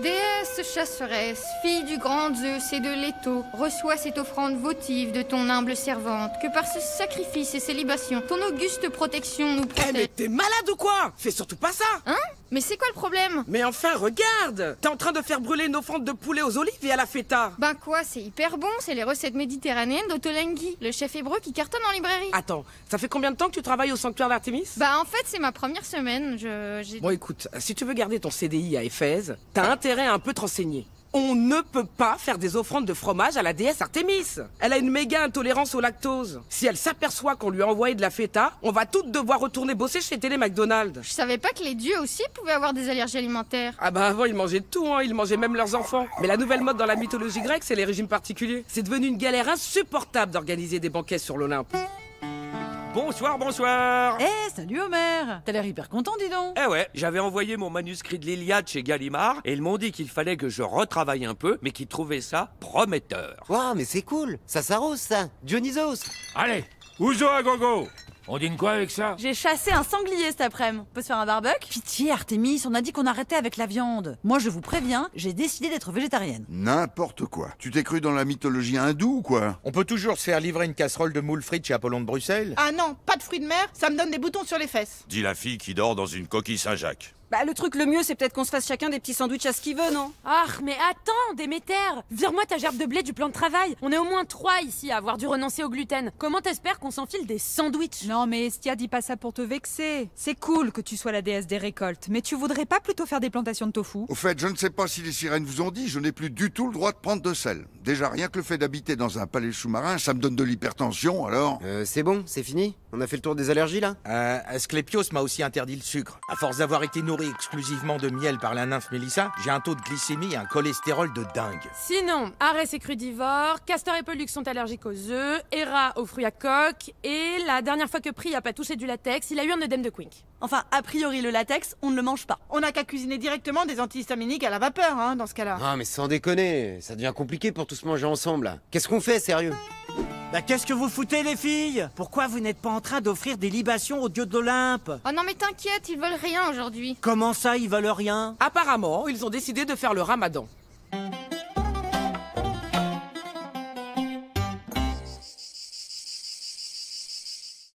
Déesse chasseresse, fille du grand Zeus et de Leto, reçois cette offrande votive de ton humble servante, que par ce sacrifice et ces libations, ton auguste protection nous Eh protège. mais t'es malade ou quoi? Fais surtout pas ça! Hein? Mais c'est quoi le problème? Mais enfin, regarde! T'es en train de faire brûler une offrande de poulet aux olives et à la feta! Ben quoi, c'est hyper bon, c'est les recettes méditerranéennes d'Ottolenghi, le chef hébreu qui cartonne en librairie. Attends, ça fait combien de temps que tu travailles au sanctuaire d'Artémis? Bah en fait, c'est ma première semaine, j'ai... Bon écoute, si tu veux garder ton CDI à Éphèse, t'as intérêt à un peu te renseigner. On ne peut pas faire des offrandes de fromage à la déesse Artémis. Elle a une méga intolérance au lactose. Si elle s'aperçoit qu'on lui a envoyé de la feta, on va toutes devoir retourner bosser chez Télé McDonald's. Je savais pas que les dieux aussi pouvaient avoir des allergies alimentaires. Ah bah avant ils mangeaient de tout, hein. Ils mangeaient même leurs enfants. Mais la nouvelle mode dans la mythologie grecque, c'est les régimes particuliers. C'est devenu une galère insupportable d'organiser des banquets sur l'Olympe. Bonsoir, bonsoir. Salut Homer. T'as l'air hyper content, dis donc. Eh ouais, j'avais envoyé mon manuscrit de l'Iliade chez Gallimard et ils m'ont dit qu'il fallait que je retravaille un peu, mais qu'ils trouvaient ça prometteur. Waouh, mais c'est cool. Ça s'arrose, ça. Dionysos. Allez, ouzo à gogo. On dîne quoi avec ça? J'ai chassé un sanglier cet après-midi. On peut se faire un barbecue? Pitié, Artémis, on a dit qu'on arrêtait avec la viande. Moi, je vous préviens, j'ai décidé d'être végétarienne. N'importe quoi. Tu t'es cru dans la mythologie hindoue ou quoi? On peut toujours se faire livrer une casserole de moules frites chez Apollon de Bruxelles. Ah non, pas de fruits de mer, ça me donne des boutons sur les fesses. Dit la fille qui dort dans une coquille Saint-Jacques. Bah le truc le mieux c'est peut-être qu'on se fasse chacun des petits sandwichs à ce qu'il veut, non? Ah mais attends, Déméter! Vire-moi ta gerbe de blé du plan de travail. On est au moins 3 ici à avoir dû renoncer au gluten. Comment t'espères qu'on s'enfile des sandwichs? Non mais Estia, dis pas ça pour te vexer. C'est cool que tu sois la déesse des récoltes, mais tu voudrais pas plutôt faire des plantations de tofu? Au fait, je ne sais pas si les sirènes vous ont dit, je n'ai plus du tout le droit de prendre de sel. Déjà, rien que le fait d'habiter dans un palais sous-marin, ça me donne de l'hypertension, alors... C'est bon, c'est fini? On a fait le tour des allergies, là? Asclépios m'a aussi interdit le sucre. À force d'avoir été nourri exclusivement de miel par la nymphe Mélissa, j'ai un taux de glycémie et un cholestérol de dingue. Sinon, Arès est crudivore, Castor et Pollux sont allergiques aux œufs, Hera aux fruits à coque, et la dernière fois que Pri a pas touché du latex, il a eu un œdème de Quink. Enfin, a priori, le latex, on ne le mange pas. On n'a qu'à cuisiner directement des antihistaminiques à la vapeur, hein, dans ce cas-là. Ah, mais sans déconner, ça devient compliqué pour tous manger ensemble, là. Qu'est-ce qu'on fait, sérieux? Bah qu'est-ce que vous foutez les filles? Pourquoi vous n'êtes pas en train d'offrir des libations aux dieux de l'Olympe? Oh non mais t'inquiète, ils veulent rien aujourd'hui. Comment ça, ils veulent rien? Apparemment, ils ont décidé de faire le ramadan.